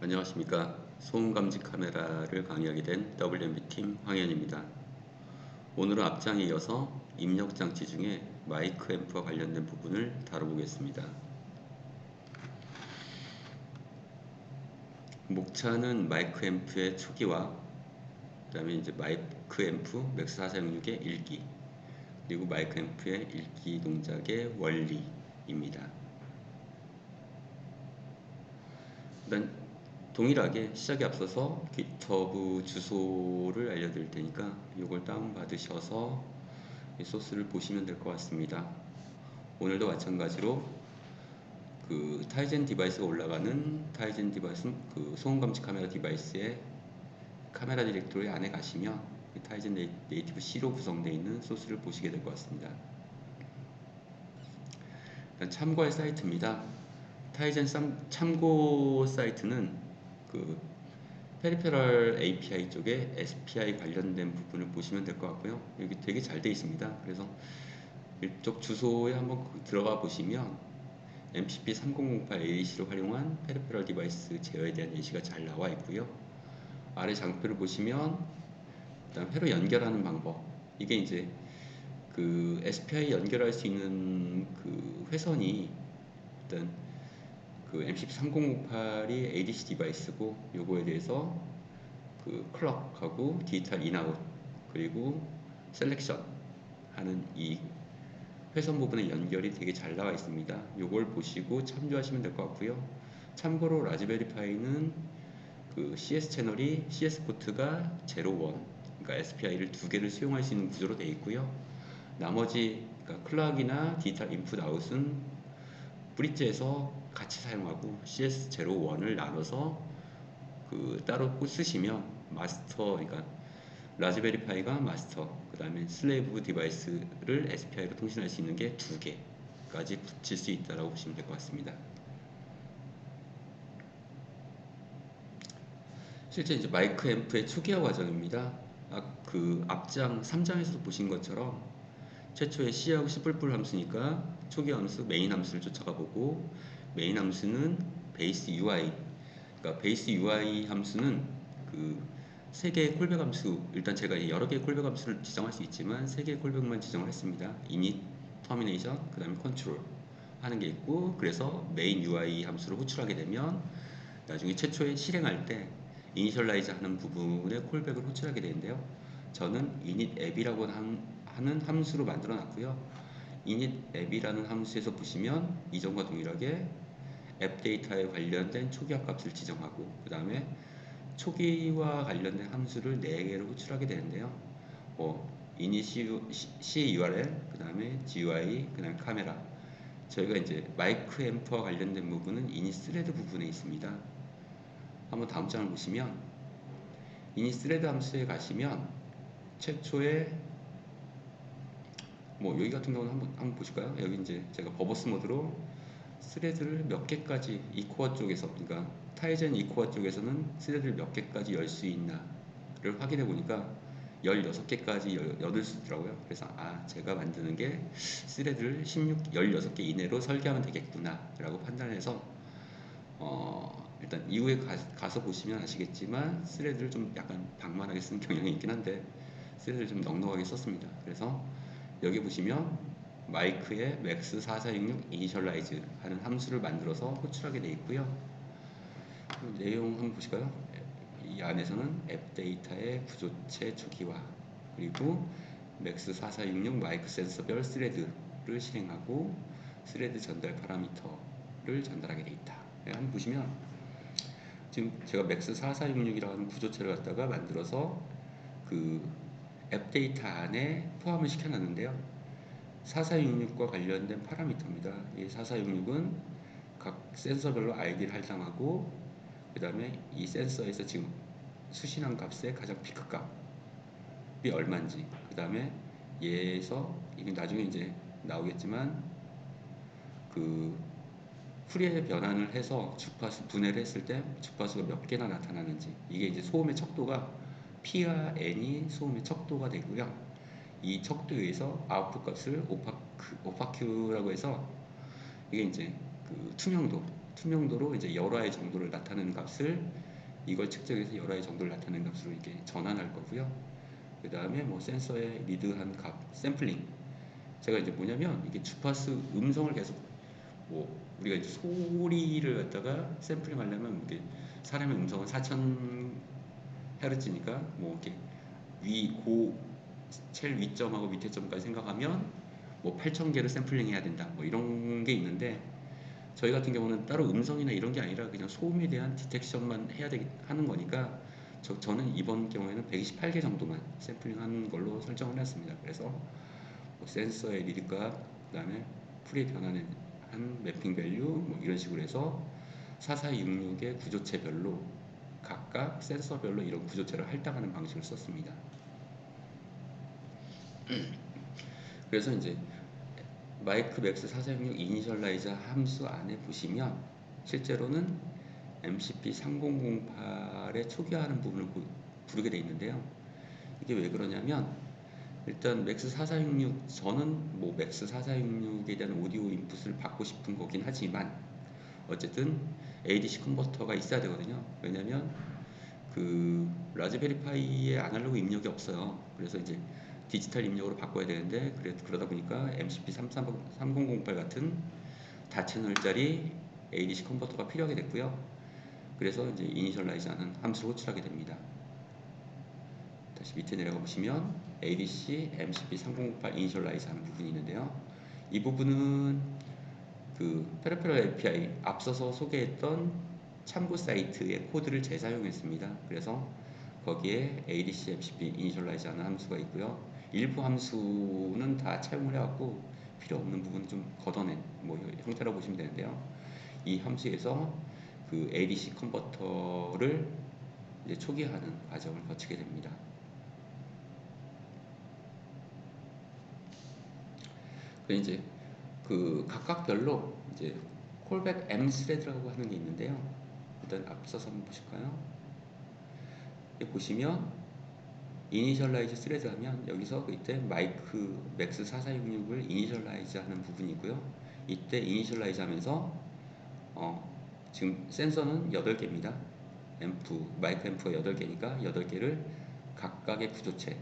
안녕하십니까. 소음 감지 카메라를 강의하게 된 WMB팀 황현입니다. 오늘은 앞장에 이어서 입력 장치 중에 마이크 앰프와 관련된 부분을 다뤄보겠습니다. 목차는 마이크 앰프의 초기화, 그 다음에 이제 마이크 앰프 맥스 4466의 읽기, 그리고 마이크 앰프의 읽기 동작의 원리입니다. 일단 동일하게 시작에 앞서서 깃허브 주소를 알려드릴 테니까 이걸 다운받으셔서 이 소스를 보시면 될 것 같습니다. 오늘도 마찬가지로 그 타이젠 디바이스가 올라가는 타이젠 디바이스 그 소음 감지 카메라 디바이스의 카메라 디렉토리 안에 가시면 타이젠 네이티브 C로 구성되어 있는 소스를 보시게 될 것 같습니다. 일단 참고할 사이트입니다. 타이젠 참고 사이트는 그 페리페럴 API 쪽에 SPI 관련된 부분을 보시면 될 것 같고요. 여기 되게 잘 되어 있습니다. 그래서 이쪽 주소에 한번 들어가 보시면 MCP 3008 AAC를 활용한 페리페럴 디바이스 제어에 대한 예시가 잘 나와 있고요. 아래 장표를 보시면 일단 회로 연결하는 방법, 이게 이제 그 SPI 연결할 수 있는 그 회선이 일단 그 MCP 3008이 ADC 디바이스고, 요거에 대해서 그 클럭하고 디지털 인아웃 그리고 셀렉션 하는 이 회선 부분의 연결이 되게 잘 나와 있습니다. 요걸 보시고 참조하시면 될 것 같고요. 참고로 라즈베리 파이는 그 CS 채널이 CS 포트가 01, 그러니까 SPI를 두 개를 수용할 수 있는 구조로 되어 있고요. 나머지 그러니까 클락이나 디지털 인풋 아웃은 브릿지에서 같이 사용하고 CS01을 나눠서 그 따로 쓰시면 마스터, 그러니까 라즈베리 파이가 마스터, 그 다음에 슬레이브 디바이스를 SPI로 통신할 수 있는 게 두 개까지 붙일 수 있다고 보시면 될 것 같습니다. 실제 이제 마이크 앰프의 초기화 과정입니다. 그 앞장 3장에서도 보신 것처럼 최초에 C하고 C++ 함수니까 초기 함수 메인 함수를 쫓아가 보고, 메인 함수는 베이스 UI, 그러니까 베이스 UI 함수는 그 세 개의 콜백 함수, 일단 제가 여러 개의 콜백 함수를 지정할 수 있지만 세 개의 콜백만 지정을 했습니다. init, termination, 그 다음에 control 하는 게 있고, 그래서 메인 UI 함수를 호출하게 되면 나중에 최초에 실행할 때 이니셜라이즈 하는 부분에 콜백을 호출하게 되는데요. 저는 init app이라고 하는 함수로 만들어 놨고요. init app이라는 함수에서 보시면 이전과 동일하게 앱 데이터에 관련된 초기화 값을 지정하고, 그 다음에 초기화 관련된 함수를 4개를 호출하게 되는데요. init CURL, 그 다음에 GUI, 그 다음에 카메라. 저희가 이제 마이크 앰프와 관련된 부분은 init thread 부분에 있습니다. 한번 다음 장을 보시면 init thread 함수에 가시면 최초에 여기 같은 경우는 한번 보실까요? 여기 이제 제가 버버스 모드로 스레드를 몇 개까지 이코어 쪽에서, 그러니까 타이젠 이코어 쪽에서는 스레드를 몇 개까지 열 수 있나를 확인해 보니까 16개까지 열을 수 있더라고요. 그래서 제가 만드는 게 스레드를 16개 이내로 설계하면 되겠구나 라고 판단해서 일단 이후에 가서 보시면 아시겠지만 스레드를 좀 약간 방만하게 쓰는 경향이 있긴 한데 스레드를 좀 넉넉하게 썼습니다. 그래서 여기 보시면 마이크에 max4466 initialize 하는 함수를 만들어서 호출하게 되어 있고요. 내용 한번 보실까요? 이 안에서는 앱 데이터의 구조체 초기화, 그리고 max4466 마이크 센서별 스레드를 실행하고 스레드 전달 파라미터를 전달하게 되어 있다. 한번 보시면 지금 제가 max4466이라는 구조체를 갖다가 만들어서 그 앱 데이터 안에 포함을 시켜놨는데요. 4466과 관련된 파라미터입니다. 이 4466은 각 센서별로 아이디를 할당하고, 그 다음에 이 센서에서 지금 수신한 값의 가장 피크 값이 얼마인지, 그 다음에 얘에서 이게 나중에 이제 나오겠지만 그 풀이의 변환을 해서 주파수 분해를 했을 때 주파수가 몇 개나 나타나는지, 이게 이제 소음의 척도가 P와 N이 소음의 척도가 되고요. 이 척도에 의해서 아웃풋 값을 오파큐라고 해서 이게 이제 그 투명도로 이제 열화의 정도를 나타내는 값을 이걸 측정해서 열화의 정도를 나타내는 값으로 이렇게 전환할 거고요. 그 다음에 뭐 센서에 리드한 값, 샘플링. 제가 이제 뭐냐면 이게 주파수 음성을 계속 뭐 우리가 이제 소리를 갖다가 샘플링 하려면 이게 사람의 음성은 4000Hz니까 뭐 이렇게 제일 위점하고 밑에 점까지 생각하면 뭐 8000개를 샘플링 해야 된다. 뭐 이런 게 있는데 저희 같은 경우는 따로 음성이나 이런 게 아니라 그냥 소음에 대한 디텍션만 하는 거니까 저는 이번 경우에는 128개 정도만 샘플링 하는 걸로 설정을 했습니다. 그래서 뭐 센서의 리드값, 그 다음에 풀이 변하는 한 매핑 밸류 뭐 이런 식으로 해서 4466의 구조체별로 각각 센서별로 이런 구조체를 할당하는 방식을 썼습니다. 그래서 이제 마이크 맥스 4466 이니셜라이저 함수 안에 보시면 실제로는 MCP 3008에 초기화하는 부분을 부르게 되어 있는데요. 이게 왜 그러냐면 일단 맥스 4466 저는 뭐 맥스 4466에 대한 오디오 인풋을 받고 싶은 거긴 하지만 어쨌든 ADC 컨버터가 있어야 되거든요. 왜냐면 그 라즈베리 파이에 아날로그 입력이 없어요. 그래서 이제 디지털 입력으로 바꿔야 되는데 그러다 보니까 MCP 3008 같은 다채널짜리 ADC 컨버터가 필요하게 됐고요. 그래서 이제 이니셜라이저하는 함수를 호출하게 됩니다. 다시 밑에 내려가 보시면 ADC MCP 3008 이니셜라이저 하는 부분이 있는데요. 이 부분은 그 페라페럴 API 앞서서 소개했던 참고 사이트의 코드를 재사용했습니다. 그래서 거기에 ADC MCP 이니셜라이저 하는 함수가 있고요. 일부 함수는 다 차용을 해왔고 필요 없는 부분 좀 걷어낸 뭐 형태라고 보시면 되는데요. 이 함수에서 그 ADC 컨버터를 이제 초기화하는 과정을 거치게 됩니다. 그 이제 그 각각별로 이제 콜백 M 스레드라고 하는 게 있는데요. 일단 앞서서 한번 보실까요? 여기 보시면 이니셜라이즈 스레드 하면 여기서 이때 마이크 맥스 4466을 이니셜라이즈 하는 부분이고요. 이때 이니셜라이즈 하면서 지금 센서는 8개입니다. 마이크 앰프가 8개니까 8개를 각각의 구조체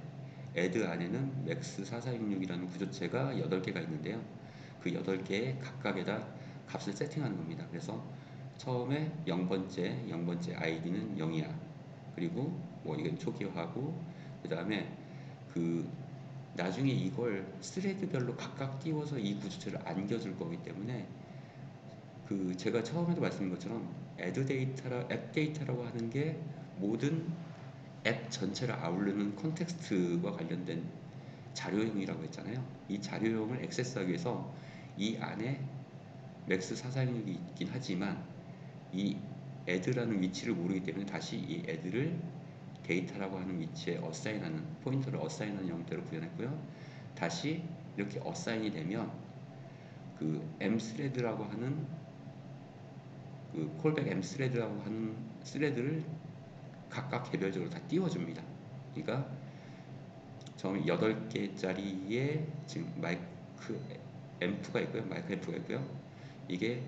애드 안에는 맥스 4466이라는 구조체가 8개가 있는데요. 그 8개의 각각에다 값을 세팅하는 겁니다. 그래서 처음에 0번째 아이디는 0이야. 그리고 뭐 이건 초기화하고 그 다음에 그 나중에 이걸 스레드별로 각각 띄워서 이 구조체를 안겨줄 거기 때문에 그 제가 처음에도 말씀드린 것처럼 앱 데이터라고 하는 게 모든 앱 전체를 아우르는 컨텍스트와 관련된 자료형이라고 했잖아요. 이 자료형을 액세스하기 위해서 이 안에 맥스 4466이 있긴 하지만 이 애드라는 위치를 모르기 때문에 다시 이 애드를 데이터라고 하는 위치에 어사인하는 포인터를 어사인하는 형태로 구현했고요. 다시 이렇게 어사인이 되면 그 mthread라고 하는 그 콜백 mthread라고 하는 스레드를 각각 개별적으로 다 띄워줍니다. 그러니까 처음에 8개짜리의 지금 마이크 앰프가 있고요. 마이크 앰프가 있고요. 이게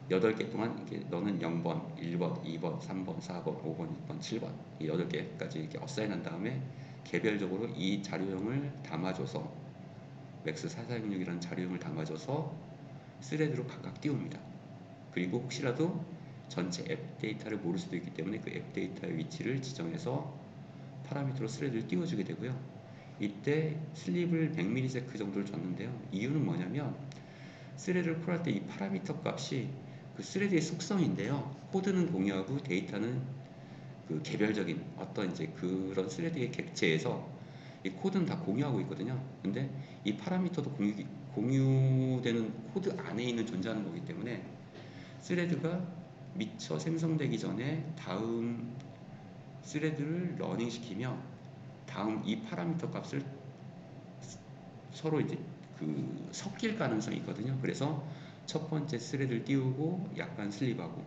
8개 동안 이게 너는 0번, 1번, 2번, 3번, 4번, 5번, 6번, 7번 이 8개까지 이렇게 어사인한 다음에 개별적으로 이 자료형을 담아줘서 맥스 4466이라는 자료형을 담아줘서 스레드로 각각 띄웁니다. 그리고 혹시라도 전체 앱 데이터를 모를 수도 있기 때문에 그 앱 데이터의 위치를 지정해서 파라미터로 스레드를 띄워주게 되고요. 이때 슬립을 100ms 정도를 줬는데요. 이유는 뭐냐면 스레드를 콜할 때 이 파라미터 값이 그 스레드의 속성인데요. 코드는 공유하고 데이터는 그 개별적인 어떤 이제 그런 스레드의 객체에서 이 코드는 다 공유하고 있거든요. 근데 이 파라미터도 공유되는 코드 안에 있는 존재하는 거기 때문에 스레드가 미처 생성되기 전에 다음 스레드를 러닝 시키며 다음 이 파라미터 값을 서로 이제 그 섞일 가능성이 있거든요. 그래서 첫 번째 스레드를 띄우고 약간 슬립하고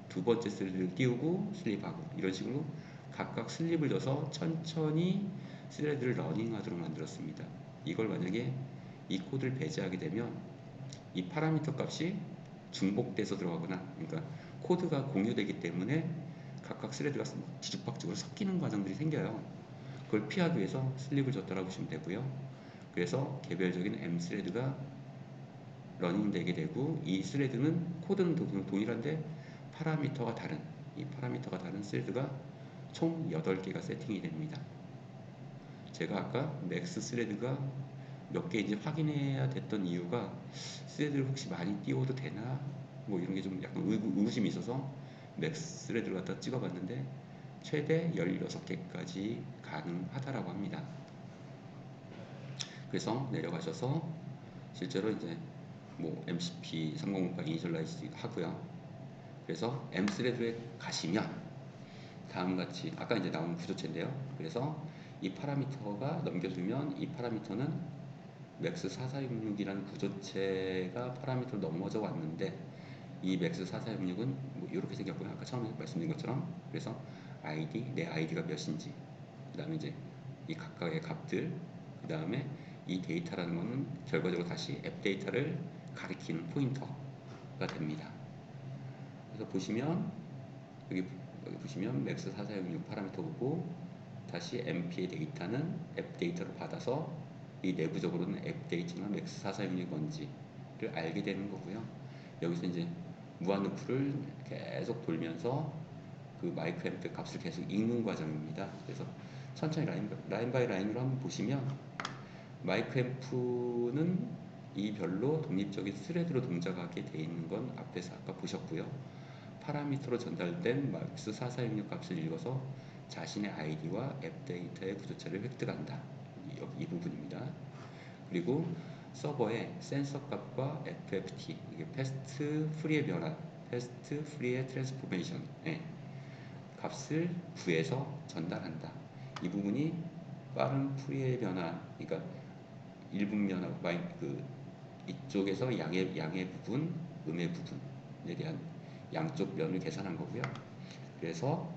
두 번째 스레드를 띄우고 슬립하고 이런 식으로 각각 슬립을 줘서 천천히 스레드를 러닝하도록 만들었습니다. 이걸 만약에 이 코드를 배제하게 되면 이 파라미터 값이 중복돼서 들어가거나, 그러니까 코드가 공유되기 때문에 각각 스레드가 뒤죽박죽으로 섞이는 과정들이 생겨요. 그걸 피하기 위해서 슬립을 줬다라고 보시면 되고요. 그래서 개별적인 M 스레드가 러닝되게 되고, 이 스레드는 코드는 동일한데 파라미터가 다른 스레드가 총 8개가 세팅이 됩니다. 제가 아까 맥스 스레드가 몇 개인지 확인해야 됐던 이유가, 스레드를 혹시 많이 띄워도 되나 뭐 이런 게 좀 약간 의구심이 있어서 맥스 스레드를 갖다 찍어봤는데 최대 16개까지 가능하다라고 합니다. 그래서 내려가셔서 실제로 이제 뭐 MCP 3008 이니셜라이즈 하고요. 그래서 M 스레드에 가시면 다음같이 아까 이제 나온 구조체인데요. 그래서 이 파라미터가 넘겨주면 이 파라미터는 맥스 4466이라는 구조체가 파라미터로 넘어져 왔는데, 이 맥스 4466은 뭐 이렇게 생겼고요. 아까 처음에 말씀드린 것처럼. 그래서 ID, 내 ID가 몇인지, 그 다음에 이제 이 각각의 값들, 그 다음에 이 데이터라는 것은 결과적으로 다시 앱 데이터를 가리키는 포인터가 됩니다. 그래서 보시면 여기 보시면 맥스 4466 파라미터 보고, 다시 MP의 데이터는 앱 데이터로 받아서 이 내부적으로는 앱 데이터나 맥스 4466이 뭔지를 알게 되는 거고요. 여기서 이제 무한 루프를 계속 돌면서 그 마이크 앰프 값을 계속 읽는 과정입니다. 그래서 천천히 라인 바이 라인으로 한번 보시면, 마이크 앰프는 이 별로 독립적인 스레드로 동작하게 되어 있는 건 앞에서 아까 보셨고요. 파라미터로 전달된 맥스 4466 값을 읽어서 자신의 아이디와 앱 데이터의 구조체를 획득한다. 이 부분입니다. 그리고 서버에 센서 값과 FFT, 이게 패스트 프리의 변화, 패스트 프리의 트랜스포메이션 값을 구해서 전달한다. 이 부분이 빠른 프리의 변화, 그러니까 1분 변화, 이쪽에서 양의 부분, 음의 부분에 대한 양쪽 면을 계산한 거고요. 그래서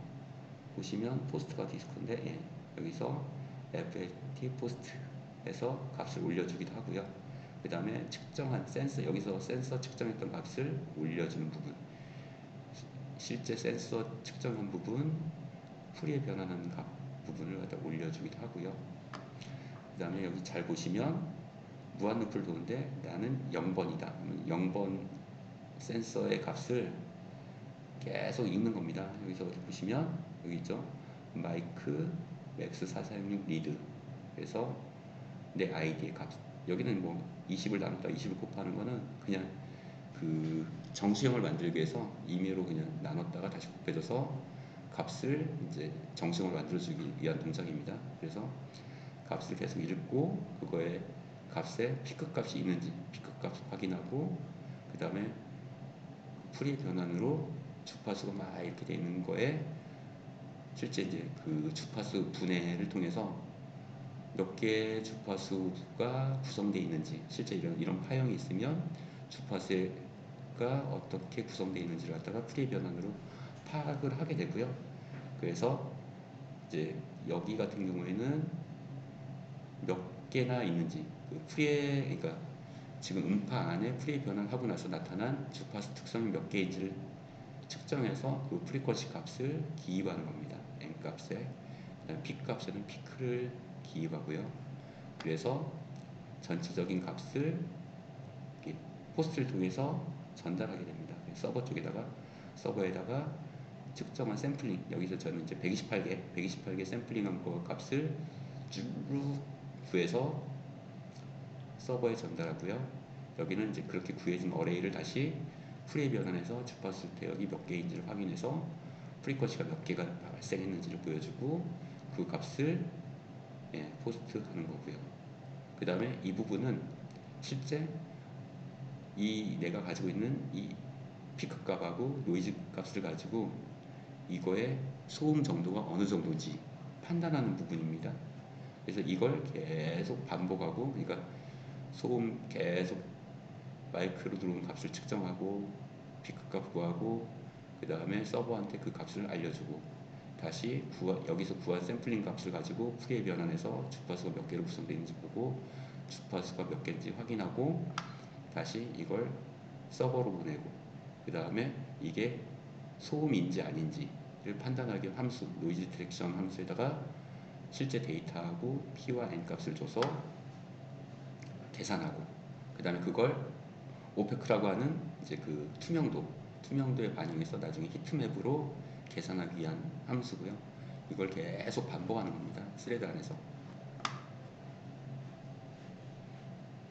보시면 포스트가 디스크인데, 여기서 FFT 포스트에서 값을 올려주기도 하고요. 그 다음에 측정한 센서, 여기서 센서 측정했던 값을 올려주는 부분, 실제 센서 측정한 부분, 프리에 변환하는 값 부분을 갖다 올려주기도 하고요. 그 다음에 여기 잘 보시면 무한 루프를 도는데 나는 0번이다. 0번 센서의 값을 계속 읽는 겁니다. 여기서 보시면 여기 있죠. 마이크 맥스 4466 리드. 그래서 내 아이디의 값. 여기는 뭐 20을 나눴다 20을 곱하는 거는 그냥 그 정수형을 만들기 위해서 임의로 그냥 나눴다가 다시 곱해져서 값을 이제 정수형을 만들어주기 위한 동작입니다. 그래서 값을 계속 읽고 그거에 값에 피크 값이 있는지 피크 값 확인하고, 그 다음에 프리 변환으로 주파수가 막 이렇게 되어 있는 거에 실제 이제 그 주파수 분해를 통해서 몇 개의 주파수가 구성되어 있는지, 실제 이런 파형이 있으면 주파수가 어떻게 구성되어 있는지를 갖다가 프리 변환으로 파악을 하게 되고요. 그래서 이제 여기 같은 경우에는 몇 개나 있는지, 그 프리에, 그러니까 지금 음파 안에 프리 변환을 하고 나서 나타난 주파수 특성이 몇 개인지를 측정해서 그 프리퀀시 값을 기입하는 겁니다. M 값에. 그다음 P 값에는 피크를 기입하고요. 그래서 전체적인 값을 포스트를 통해서 전달하게 됩니다. 서버에다가 측정한 샘플링, 여기서 저는 이제 128개 샘플링한 거 값을 쭉 구해서 서버에 전달하고요. 여기는 이제 그렇게 구해진 어레이를 다시 프리에 변환해서 주파수 대역이 몇 개인지를 확인해서 프리퀀시가 몇 개가 발생했는지를 보여주고, 그 값을 포스트 하는 거고요. 그 다음에 이 부분은 실제 내가 가지고 있는 이 피크 값하고 노이즈 값을 가지고 이거의 소음 정도가 어느 정도인지 판단하는 부분입니다. 그래서 이걸 계속 반복하고, 그러니까 소음 계속 마이크로 들어오는 값을 측정하고 피크 값 구하고, 그 다음에 서버한테 그 값을 알려주고, 다시 여기서 구한 샘플링 값을 가지고 프리에 변환해서 주파수가 몇 개로 구성되어 있는지 보고 주파수가 몇 개인지 확인하고, 다시 이걸 서버로 보내고, 그 다음에 이게 소음인지 아닌지를 판단하기 위한 함수, 노이즈 디텍션 함수에다가 실제 데이터하고 P와 N 값을 줘서 계산하고, 그 다음에 그걸 오페크라고 하는 이제 그 투명도에 반영해서 나중에 히트맵으로 계산하기 위한 함수고요. 이걸 계속 반복하는 겁니다. 스레드 안에서.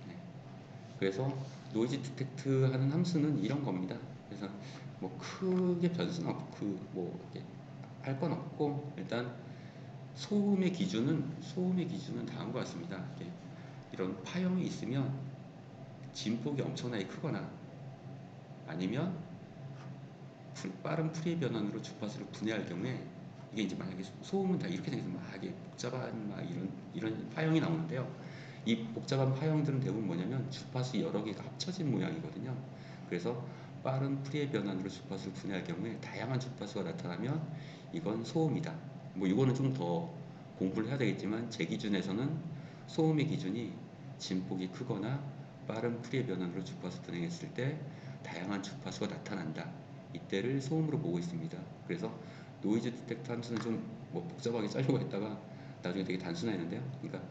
네. 그래서 노이즈 디텍트 하는 함수는 이런 겁니다. 그래서 뭐 크게 변수는 없고 뭐 할 건 없고, 일단 소음의 기준은 다음과 같습니다. 이런 파형이 있으면 진폭이 엄청나게 크거나 아니면 빠른 프리의 변환으로 주파수를 분해할 경우에, 이게 이제 만약에 소음은 다 이렇게 생겨서 막 이게 복잡한 막 이런 파형이 나오는데요. 이 복잡한 파형들은 대부분 뭐냐면 주파수 여러 개가 합쳐진 모양이거든요. 그래서 빠른 프리의 변환으로 주파수를 분해할 경우에 다양한 주파수가 나타나면 이건 소음이다. 뭐 이거는 좀 더 공부를 해야 되겠지만, 제 기준에서는 소음의 기준이 진폭이 크거나 빠른 프리의 변환으로 주파수 분해했을 때 다양한 주파수가 나타난다. 이때를 소음으로 보고 있습니다. 그래서 노이즈 디텍터 함수는 좀 뭐 복잡하게 짜려고 했다가 나중에 되게 단순해졌는데요. 그러니까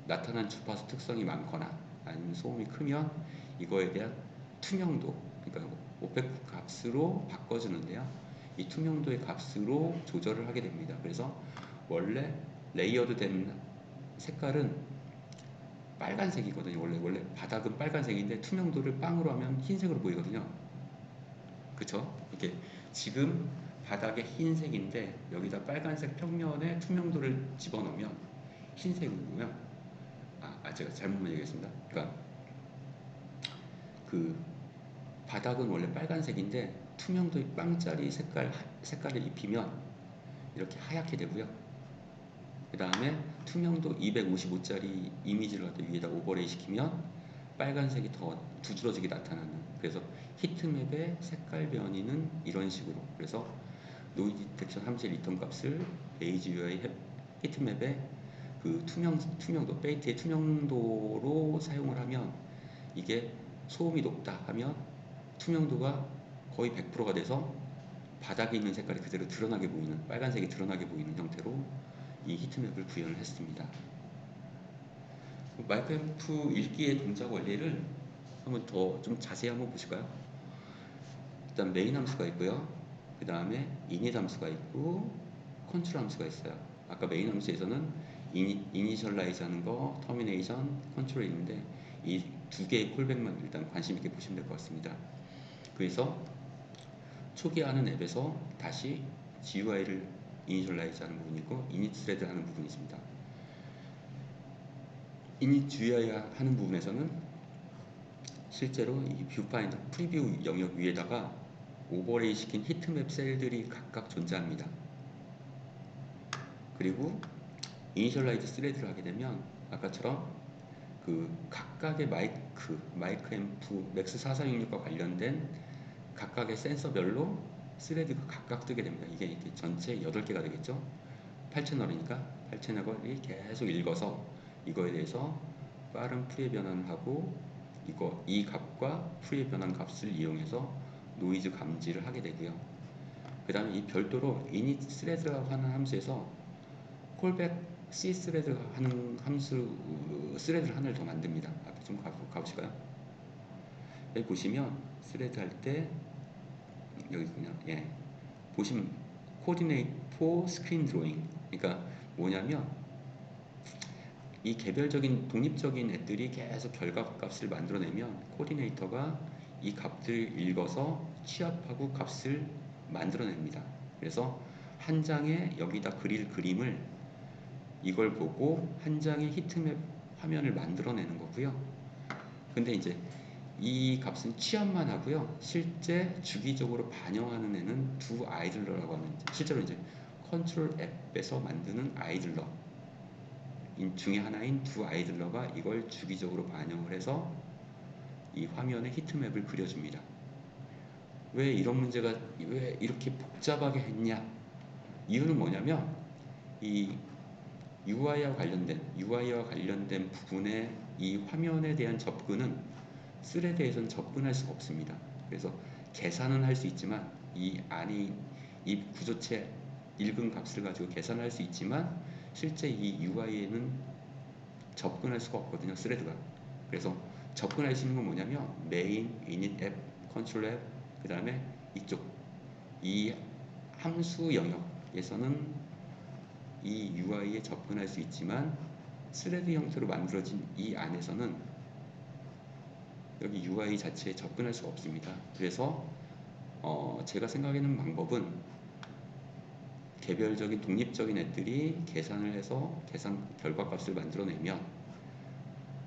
나타난 주파수 특성이 많거나 아니면 소음이 크면 이거에 대한 투명도, 그러니까 오펙 값으로 바꿔주는데요. 이 투명도의 값으로 조절을 하게 됩니다. 그래서 원래 레이어드된 색깔은 빨간색이거든요. 원래 바닥은 빨간색인데 투명도를 빵으로 하면 흰색으로 보이거든요. 그쵸? 이게 지금 바닥에 흰색인데 여기다 빨간색 평면에 투명도를 집어넣으면 흰색이고요. 제가 잘못 얘기했습니다. 그러니까 그 바닥은 원래 빨간색인데 투명도 빵짜리 색깔을 입히면 이렇게 하얗게 되고요. 그 다음에 투명도 255짜리 이미지를 갖다 위에다 오버레이 시키면 빨간색이 더 두드러지게 나타나는, 그래서 히트맵의 색깔 변이는 이런 식으로, 그래서 노이즈 디텍션 함수의 리턴 값을 베이지 UI 히트맵의 그 투명도, 페이트의 투명도로 사용을 하면 이게 소음이 높다 하면 투명도가 거의 100%가 돼서 바닥에 있는 색깔이 그대로 드러나게 보이는, 빨간색이 드러나게 보이는 형태로 이 히트맵을 구현을 했습니다. 마이크 앰프 읽기의 동작 원리를 한번 더 좀 자세히 한번 보실까요? 일단 메인 함수가 있고요. 그 다음에 init 함수가 있고 컨트롤 함수가 있어요. 아까 메인 함수에서는 이니셜라이즈 하는 거, 터미네이션, 컨트롤이 있는데 이 두 개의 콜백만 일단 관심 있게 보시면 될 것 같습니다. 그래서 초기화하는 앱에서 다시 GUI를 이니셜라이즈 하는 부분이 있고 init thread 하는 부분이 있습니다. init GUI 하는 부분에서는 실제로 이 뷰파인더 프리뷰 영역 위에다가 오버레이 시킨 히트맵 셀들이 각각 존재합니다. 그리고 이니셜라이즈 스레드를 하게 되면 아까처럼 그 각각의 마이크 앰프 맥스 4466과 관련된 각각의 센서별로 스레드가 각각 뜨게 됩니다. 이게 전체 8개가 되겠죠. 8채널이니까 8채널이 계속 읽어서 이거에 대해서 빠른 프리의 변환을 하고 이 값과 프리의 변환 값을 이용해서 노이즈 감지를 하게 되고요. 그 다음에 이 별도로 init thread라고 하는 함수에서 콜백 C 스레드 하는 함수 스레드를 하나를 더 만듭니다. 앞에 좀 가보실까요? 여기 보시면 스레드 할 때 여기 그냥 보시면 코디네이트 포 스크린 드로잉, 그러니까 뭐냐면 이 개별적인 독립적인 애들이 계속 결과값을 만들어내면 코디네이터가 이 값들을 읽어서 취합하고 값을 만들어냅니다. 그래서 한 장에 여기다 그릴 그림을 이걸 보고 한 장의 히트맵 화면을 만들어내는 거고요. 근데 이제 이 값은 취합만 하고요. 실제 주기적으로 반영하는 애는 두 아이들러라고 하는, 실제로 이제 컨트롤 앱에서 만드는 아이들러 중에 하나인 두 아이들러가 이걸 주기적으로 반영을 해서 이 화면에 히트맵을 그려줍니다. 왜 이렇게 복잡하게 했냐? 이유는 뭐냐면 이 UI와 관련된 부분에 이 화면에 대한 접근은 스레드에서는 접근할 수가 없습니다. 그래서 계산은 할 수 있지만 이 안에 이 구조체 읽은 값을 가지고 계산을 할 수 있지만 실제 이 UI에는 접근할 수가 없거든요. 스레드가. 그래서 접근할 수 있는 건 뭐냐면 메인, init 앱, 컨트롤 앱, 그 다음에 이쪽 이 함수 영역에서는 이 UI에 접근할 수 있지만 스레드 형태로 만들어진 이 안에서는 여기 UI 자체에 접근할 수가 없습니다. 그래서 제가 생각하는 방법은 개별적인 독립적인 앱들이 계산을 해서 계산 결과값을 만들어내면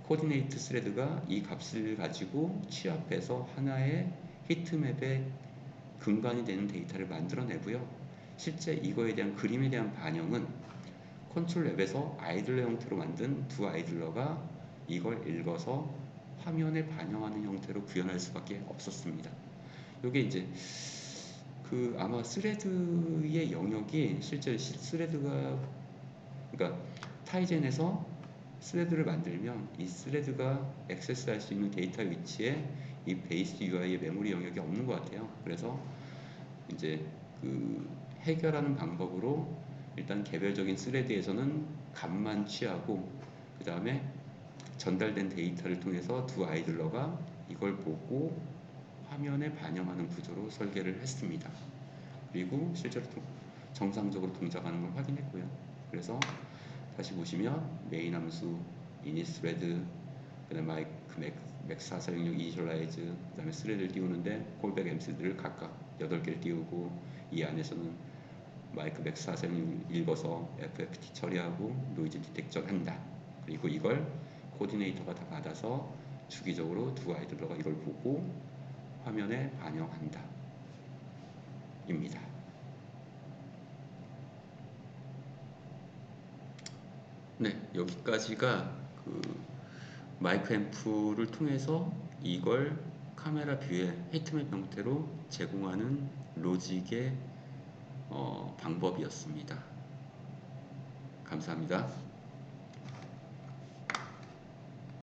코디네이트 스레드가 이 값을 가지고 취합해서 하나의 히트맵의 근간이 되는 데이터를 만들어내고요. 실제 이거에 대한 그림에 대한 반영은 컨트롤 앱에서 아이들러 형태로 만든 두 아이들러가 이걸 읽어서 화면에 반영하는 형태로 구현할 수밖에 없었습니다. 이게 이제 그 아마 스레드의 영역이 실제 스레드가 그러니까 타이젠에서 스레드를 만들면 이 스레드가 액세스할 수 있는 데이터 위치에 이 베이스 UI의 메모리 영역이 없는 것 같아요. 그래서 이제 그 해결하는 방법으로 일단 개별적인 스레드에서는 값만 취하고 그 다음에 전달된 데이터를 통해서 두 아이들러가 이걸 보고 화면에 반영하는 구조로 설계를 했습니다. 그리고 실제로 정상적으로 동작하는 걸 확인했고요. 그래서 다시 보시면 메인 함수, init thread, 그다음에 마이크 맥 4406 이니셜라이즈, 그다음에 스레드를 띄우는데 콜백 엠스들을 각각 8개를 띄우고 이 안에서는 마이크 맥 4406 읽어서 FFT 처리하고 노이즈 디텍션 한다. 그리고 이걸 코디네이터가 다 받아서 주기적으로 두 아이들러가 이걸 보고 화면에 반영한다. 입니다. 네, 여기까지가 그 마이크 앰프를 통해서 이걸 카메라 뷰에 히트맵 형태로 제공하는 로직의 방법이었습니다. 감사합니다.